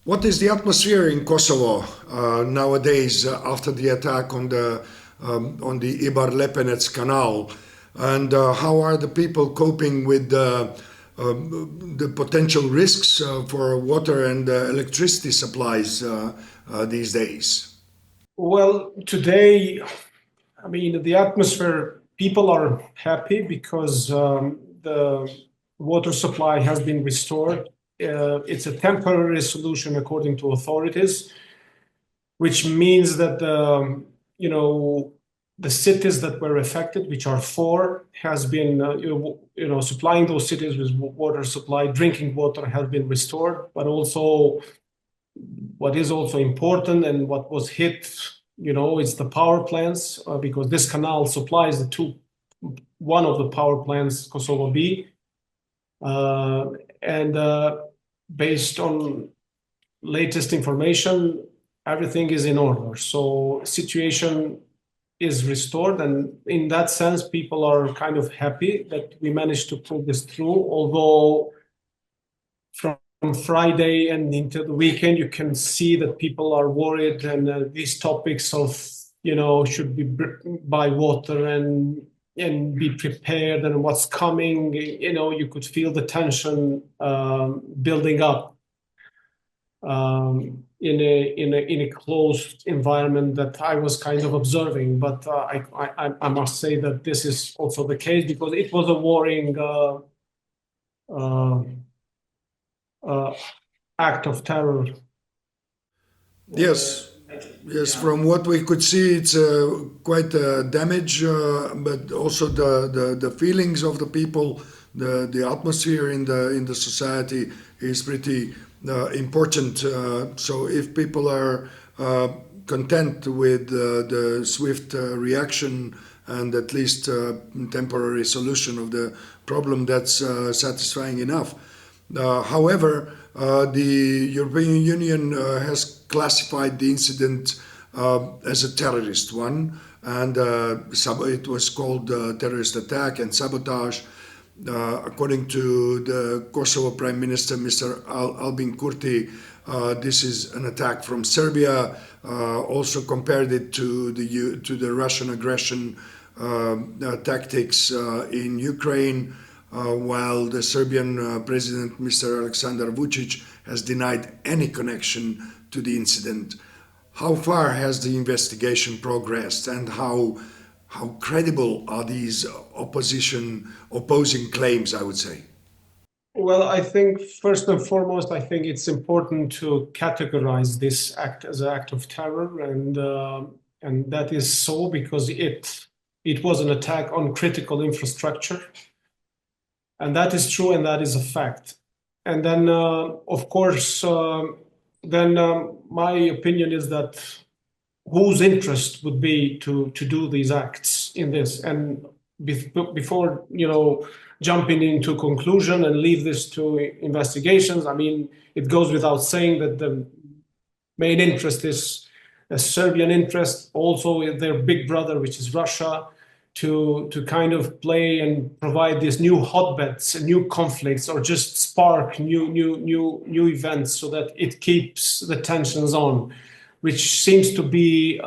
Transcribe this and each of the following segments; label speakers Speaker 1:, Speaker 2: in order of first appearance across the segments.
Speaker 1: What is the atmosphere in Kosovo nowadays after the attack on the Ibar-Lepenec canal, and how are the people coping with the potential risks for water and electricity supplies these days?
Speaker 2: Well, today, I mean, the atmosphere, people are happy because the water supply has been restored. It's a temporary solution according to authorities, which means that the cities that were affected, which are four, has been supplying those cities with water supply, drinking water has been restored. But also, what is also important and what was hit, is the power plants, because this canal supplies one of the power plants, Kosovo B, and based on latest information, everything is in order. So situation is restored, and in that sense, people are kind of happy that we managed to pull this through. Although from Friday and into the weekend, you can see that people are worried, and these topics of should be buy water and be prepared and what's coming. You could feel the tension building up. In a closed environment that I was kind of observing, but I must say that this is also the case because it was a worrying act of terror.
Speaker 1: Yes, yes. From what we could see, it's quite a damage, but also the feelings of the people, the atmosphere in the society is pretty important. So if people are content with the swift reaction and at least temporary solution of the problem, that's satisfying enough. However, the European Union has classified the incident as a terrorist one, and it was called terrorist attack and sabotage. According to the Kosovo Prime Minister, Mr. Albin Kurti, this is an attack from Serbia. Also compared it to the Russian aggression tactics in Ukraine, while the Serbian President, Mr. Aleksandar Vučić, has denied any connection to the incident. How far has the investigation progressed, and how credible are these opposing claims, I would say?
Speaker 2: Well, I think first and foremost, I think it's important to categorize this act as an act of terror, and that is so because it was an attack on critical infrastructure, and that is true, and that is a fact. And then, of course, my opinion is that whose interest would be to do these acts in this, and before jumping into conclusion and leave this to investigations, I mean, it goes without saying that the main interest is a Serbian interest, also their big brother, which is Russia, to kind of play and provide these new hotbeds, new conflicts, or just spark new events so that it keeps the tensions on, which seems to be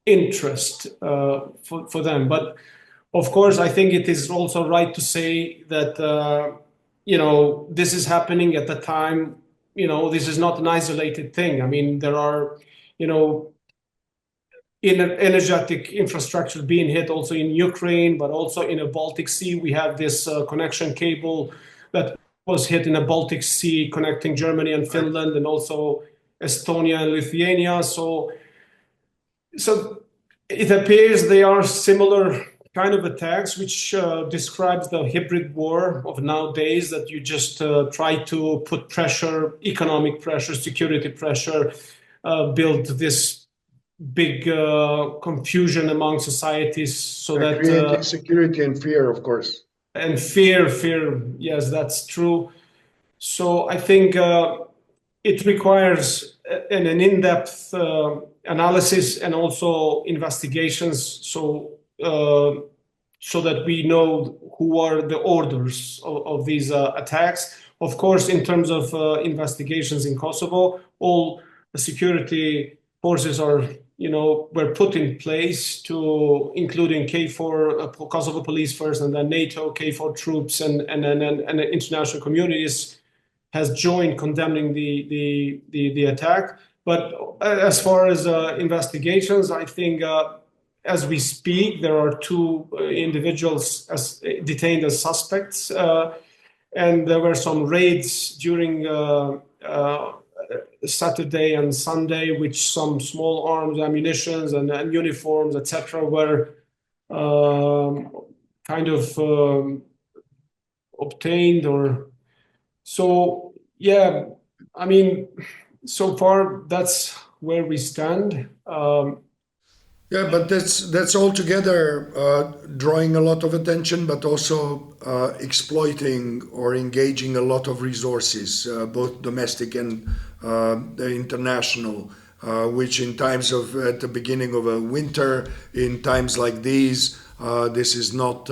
Speaker 2: interest for them. But of course, I think it is also right to say that this is happening at the time. This is not an isolated thing. I mean, there are energetic infrastructure being hit also in Ukraine, but also in the Baltic Sea. We have this connection cable that was hit in the Baltic Sea, connecting Germany and Finland, and also Estonia and Lithuania. So it appears they are similar kind of attacks, which describes the hybrid war of nowadays, that you just try to put pressure, economic pressure, security pressure, build this big confusion among societies, so that
Speaker 1: create insecurity and fear, of course.
Speaker 2: And fear, yes, that's true. So I think it requires an in-depth analysis and also investigations. So so that we know who are the orders of these attacks. Of course, in terms of investigations in Kosovo, all the security forces are, were put in place to, including KFOR, Kosovo Police Force, and then NATO, KFOR troops, and the international communities has joined condemning the attack. But as far as investigations, I think as we speak, there are two individuals detained as suspects, and there were some raids during Saturday and Sunday, which some small arms, ammunitions, and uniforms, etc., were kind of obtained. Or so, yeah. I mean, so far that's where we stand.
Speaker 1: Yeah, but that's altogether drawing a lot of attention, but also exploiting or engaging a lot of resources, both domestic and international, which in times of at the beginning of a winter, in times like these, this is not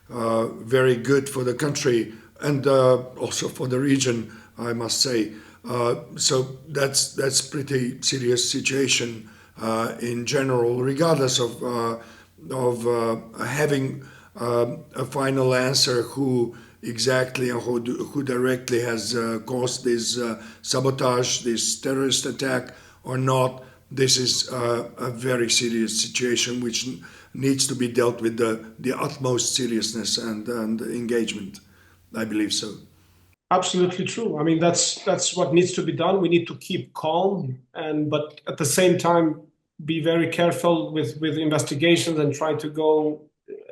Speaker 1: very good for the country and also for the region, I must say. So that's pretty serious situation. In general, regardless of having a final answer who exactly or who directly has caused this sabotage, this terrorist attack or not, this is a very serious situation which needs to be dealt with the utmost seriousness and engagement. I believe so.
Speaker 2: Absolutely true. I mean, that's what needs to be done. We need to keep calm, but at the same time be very careful with investigations and try to go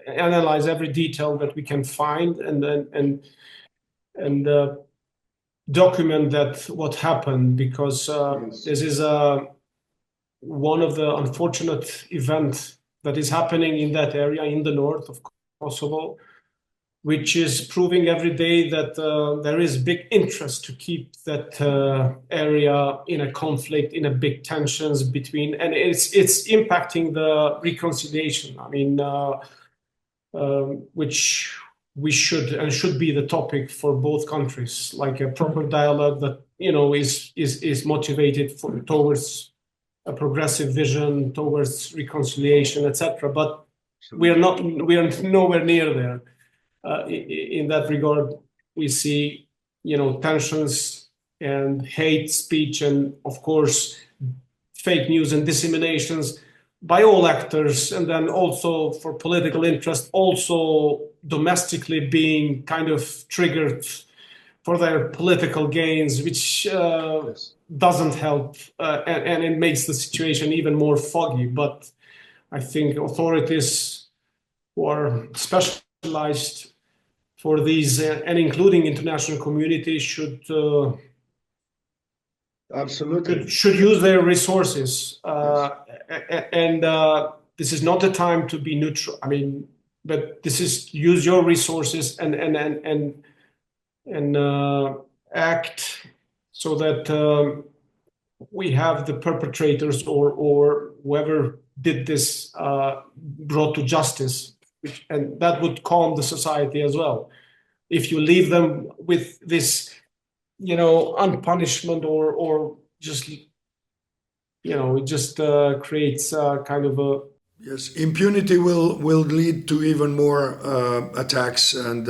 Speaker 2: analyze every detail that we can find, and document that what happened, because
Speaker 1: Yes.
Speaker 2: this is one of the unfortunate events that is happening in that area in the north of Kosovo, which is proving every day that there is big interest to keep that area in a conflict, in a big tensions between, and it's impacting the reconciliation. I mean, which we should be the topic for both countries, like a proper dialogue that is motivated towards a progressive vision, towards reconciliation, etc. But we are nowhere near there. In that regard, we see, tensions and hate speech, and of course, fake news and disseminations by all actors, and then also for political interest, also domestically being kind of triggered for their political gains, which
Speaker 1: Yes.
Speaker 2: doesn't help, and it makes the situation even more foggy. But I think authorities who are specialized for these, and including international community, should
Speaker 1: Absolutely.
Speaker 2: use their resources, and this is not the time to be neutral. I mean, but this is use your resources and act so that we have the perpetrators or whoever did this brought to justice, and that would calm the society as well. If you leave them with this, unpunishment or just, it just creates kind of a.
Speaker 1: Yes, impunity will lead to even more attacks and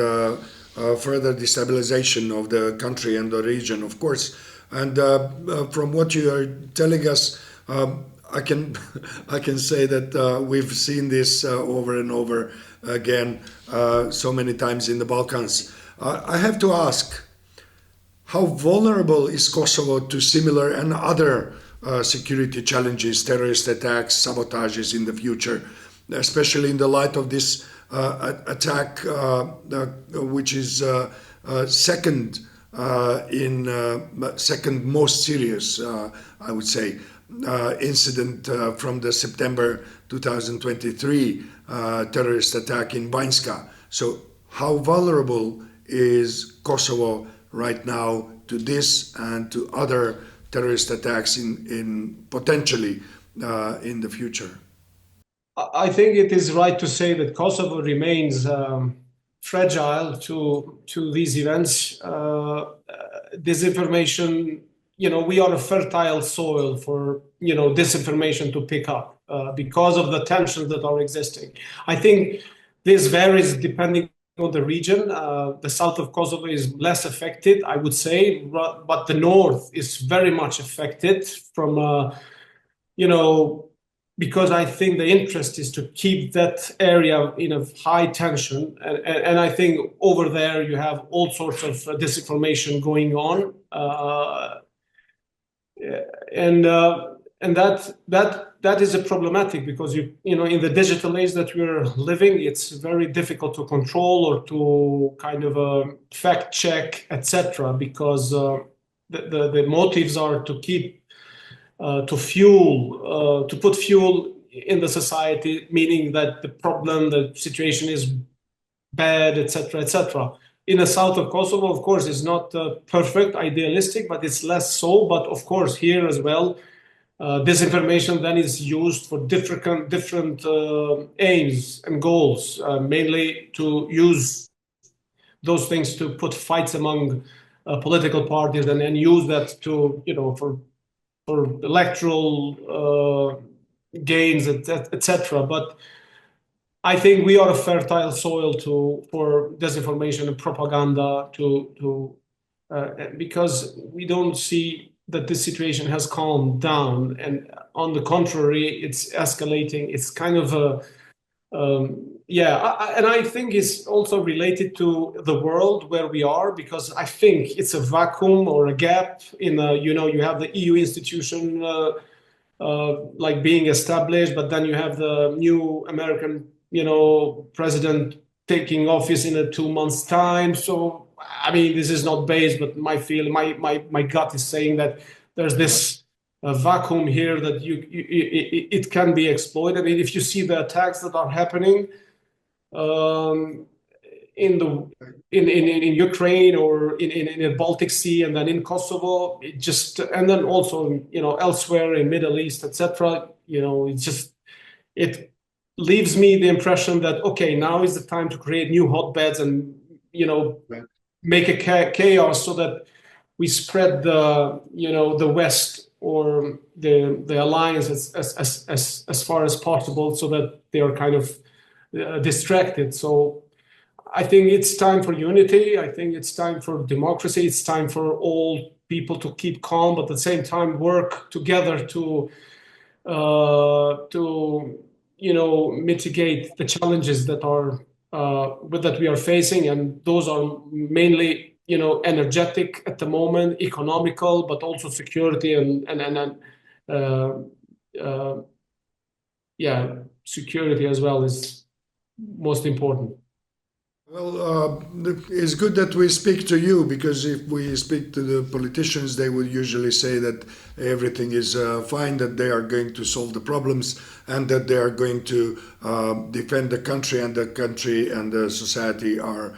Speaker 1: further destabilization of the country and the region, of course. And from what you are telling us, I can I can say that we've seen this over and over again so many times in the Balkans. I have to ask, how vulnerable is Kosovo to similar and other security challenges, terrorist attacks, sabotages in the future, especially in the light of this attack, which is second second most serious, I would say, incident from the September 2023 terrorist attack in Banjska. So, how vulnerable is Kosovo right now to this and to other terrorist attacks in potentially in the future?
Speaker 2: I think it is right to say that Kosovo remains fragile to these events. Disinformation, we are a fertile soil for disinformation to pick up because of the tensions that are existing. I think this varies depending on the region. The south of Kosovo is less affected, I would say, but the north is very much affected from because I think the interest is to keep that area in a high tension. And I think over there you have all sorts of disinformation going on. And that is a problematic because in the digital age that we're living, it's very difficult to control or to kind of fact check, etc. Because the motives are to keep to put fuel in the society, meaning that the situation is bad, etc., etc. In the south of Kosovo, of course, is not perfect, idealistic, but it's less so. But of course, here as well, disinformation then is used for different aims and goals, mainly to use those things to put fights among political parties and then use that to for electoral gains, etc. But I think we are a fertile soil for disinformation and propaganda because we don't see that this situation has calmed down, and on the contrary, it's escalating. It's kind of and I think it's also related to the world where we are, because I think it's a vacuum or a gap in you have the EU institution like being established, but then you have the new American president taking office in a 2 months time. So I mean, this is not based, but my gut is saying that there's this vacuum here that it can be exploited. I mean, if you see the attacks that are happening in Ukraine or in the Baltic Sea and then in Kosovo, and then also elsewhere in Middle East, etc. It leaves me the impression that okay, now is the time to create new hotbeds and make a chaos so that we spread the West or the alliance as far as possible, so that they are kind of distracted. So I think it's time for unity. I think it's time for democracy. It's time for all people to keep calm, but at the same time work together to mitigate the challenges that we are facing, and those are mainly energetic at the moment, economical, but also security and security as well is most important.
Speaker 1: Well, it's good that we speak to you, because if we speak to the politicians, they would usually say that everything is fine, that they are going to solve the problems, and that they are going to defend the country and the society are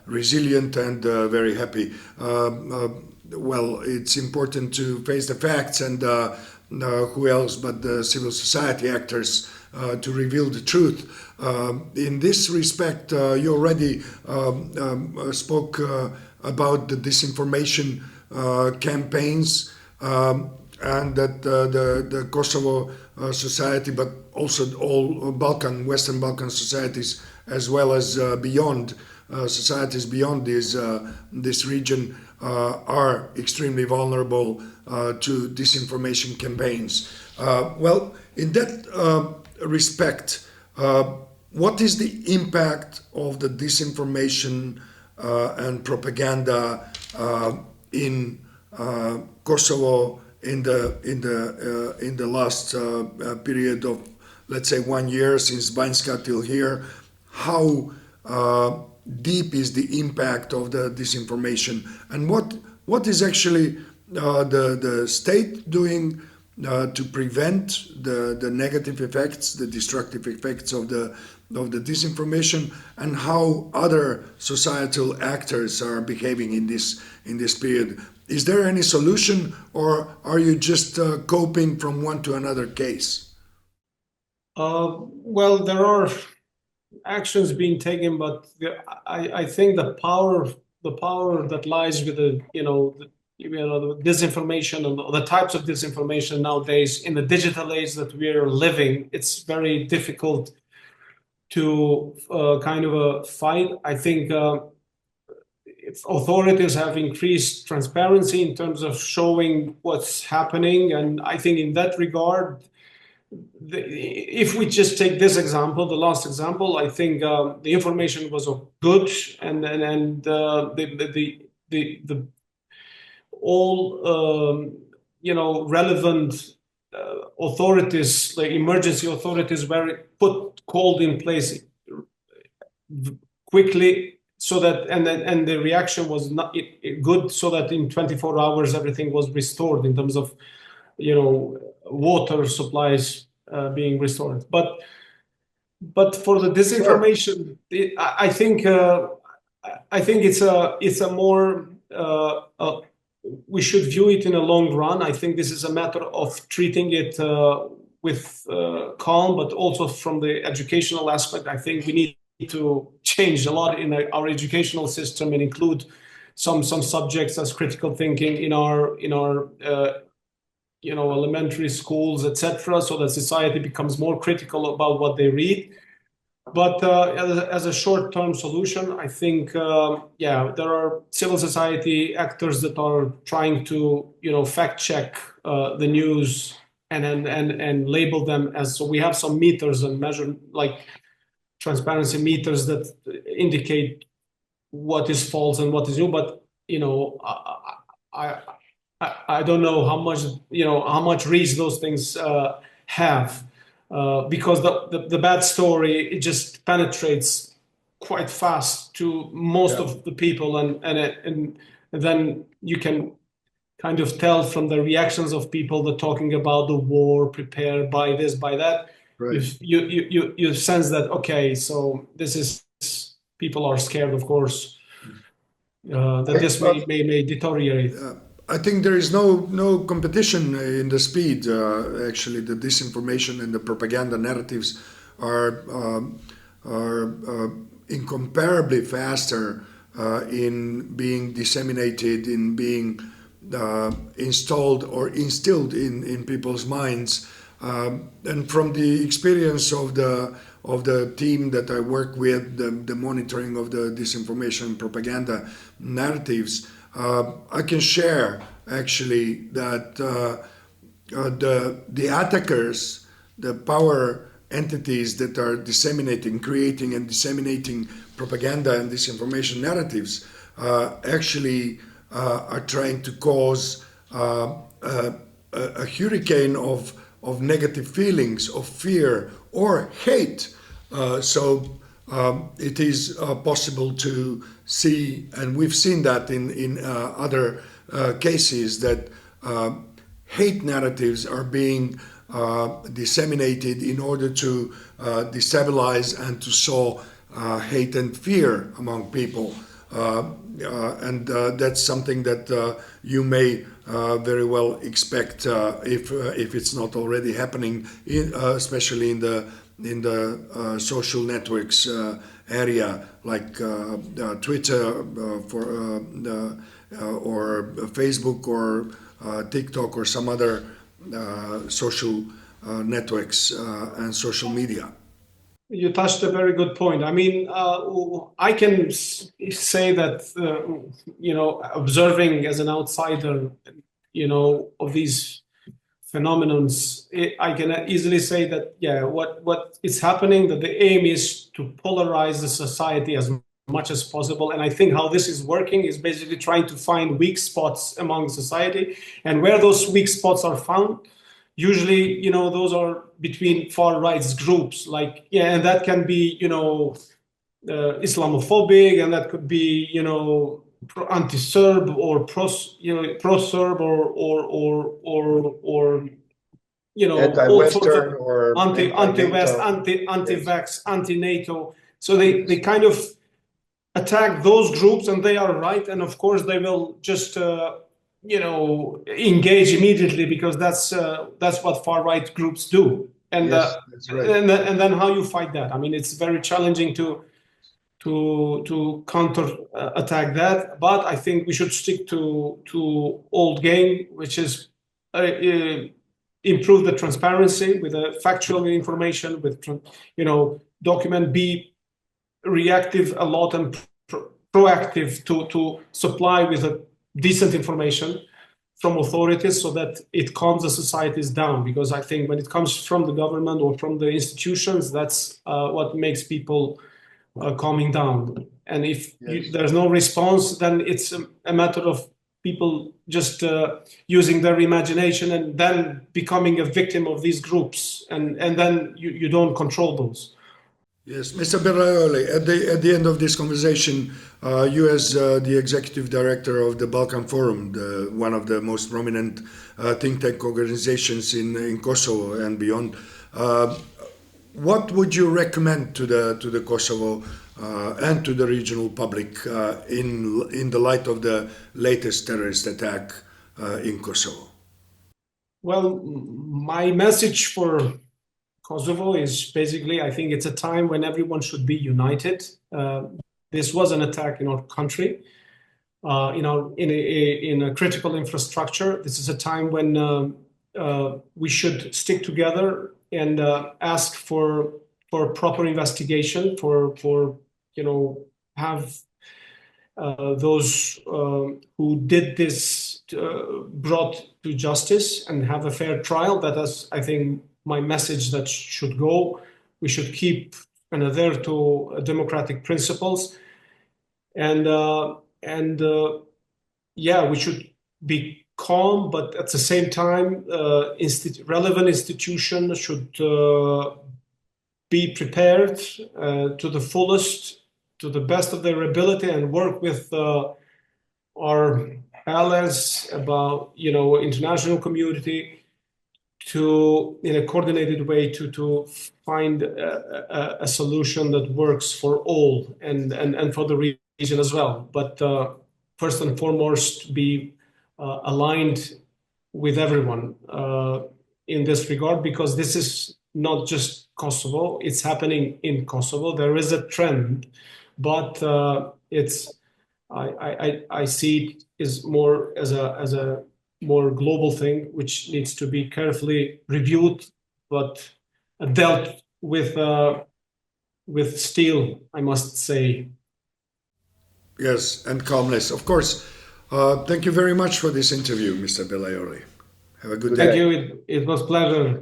Speaker 1: resilient and very happy. Well, it's important to face the facts, and who else but the civil society actors to reveal the truth. In this respect, you already spoke about the disinformation campaigns, and that the Kosovo society, but also all Western Balkan societies, as well as beyond societies beyond this region, are extremely vulnerable to disinformation campaigns. Well, in that respect, what is the impact of the disinformation and propaganda in Kosovo in the last period of, let's say, 1 year, since Banjska till here? How deep is the impact of the disinformation, and what is actually the state doing to prevent the negative effects, the destructive effects of the disinformation, and how other societal actors are behaving in this period? Is there any solution, or are you just coping from one to another case?
Speaker 2: Well, there are actions being taken, but I think the power that lies with the disinformation and the types of disinformation nowadays in the digital age that we're living, it's very difficult to kind of fight. I think if authorities have increased transparency in terms of showing what's happening, and I think in that regard, if we just take this example, the last example, I think the information was good, and the all relevant authorities, like emergency authorities, were called in place quickly, so that and the reaction was not good, so that in 24 hours everything was restored in terms of water supplies being restored. But for the disinformation, I think it's a more we should view it in a long run. I think this is a matter of treating it with calm, but also from the educational aspect. I think we need to change a lot in our educational system and include some subjects as critical thinking in our elementary schools, etc., so that society becomes more critical about what they read. But as a short-term solution, I think, there are civil society actors that are trying to, fact-check the news and label them as. So we have some meters and measure, like transparency meters, that indicate what is false and what is new. But I don't know how much reach those things have. Because the bad story, it just penetrates quite fast to most of the people, and then you can kind of tell from the reactions of people that talking about the war, prepared by this, by that.
Speaker 1: Right.
Speaker 2: You sense that, okay, so this is, people are scared, of course, that this may deteriorate.
Speaker 1: I think there is no competition in the speed. Actually, the disinformation and the propaganda narratives are incomparably faster in being disseminated, in being installed or instilled in people's minds. And from the experience of the team that I work with, the monitoring of the disinformation and propaganda narratives, I can share actually that the attackers, the power entities that are creating and disseminating propaganda and disinformation narratives, actually are trying to cause a hurricane of negative feelings, of fear or hate. So it is possible to see, and we've seen that in other cases, that hate narratives are being disseminated in order to destabilize and to sow hate and fear among people. And that's something that you may very well expect if it's not already happening, especially in the social networks area, like Twitter or Facebook or TikTok or some other social networks and social media.
Speaker 2: You touched a very good point. I mean, I can say that, observing as an outsider, of these phenomenons, I can easily say that, what is happening, that the aim is to polarize the society as much as possible. And I think how this is working is basically trying to find weak spots among society, and where those weak spots are found, usually, those are between far right groups, and that can be, Islamophobic, and that could be, anti-Serb or pro-Serb or
Speaker 1: anti-Western or
Speaker 2: anti-West, anti-vax, anti-NATO. So they kind of attack those groups, and they are right, and of course they will just engage immediately, because that's what far right groups do. and
Speaker 1: Yes, that's right.
Speaker 2: and then how you fight that. I mean, it's very challenging to counter attack that, but I think we should stick to old game, which is improve the transparency with factual information, with document, be reactive a lot and proactive to supply with a decent information from authorities so that it calms the societies down. Because I think when it comes from the government or from the institutions, that's what makes people calming down. And if there's no response, then it's a matter of people just using their imagination and then becoming a victim of these groups, and then you don't control those.
Speaker 1: Yes, Mr. Berlajolli, at the end of this conversation, you as the executive director of the Balkan Forum, one of the most prominent think tank organizations in Kosovo and beyond, what would you recommend to the Kosovo and to the regional public in the light of the latest terrorist attack in Kosovo?
Speaker 2: Well, my message for Kosovo is basically, I think it's a time when everyone should be united. This was an attack in our country, in a critical infrastructure. This is a time when we should stick together and ask for proper investigation, for have those who did this brought to justice and have a fair trial. That is, I think, my message that should go. We should keep and adhere to democratic principles, and we should be calm, but at the same time, relevant institutions should be prepared to the fullest, to the best of their ability, and work with our allies, about international community, in a coordinated way to find a solution that works for all and for the region as well. But first and foremost, be aligned with everyone in this regard, because this is not just Kosovo, it's happening in Kosovo. There is a trend, but I see it is more as a more global thing, which needs to be carefully reviewed, but dealt with steel, I must say.
Speaker 1: Yes, and calmness, of course. Thank you very much for this interview, Mr. Berlajolli. Have a good day.
Speaker 2: Thank you. It was pleasure.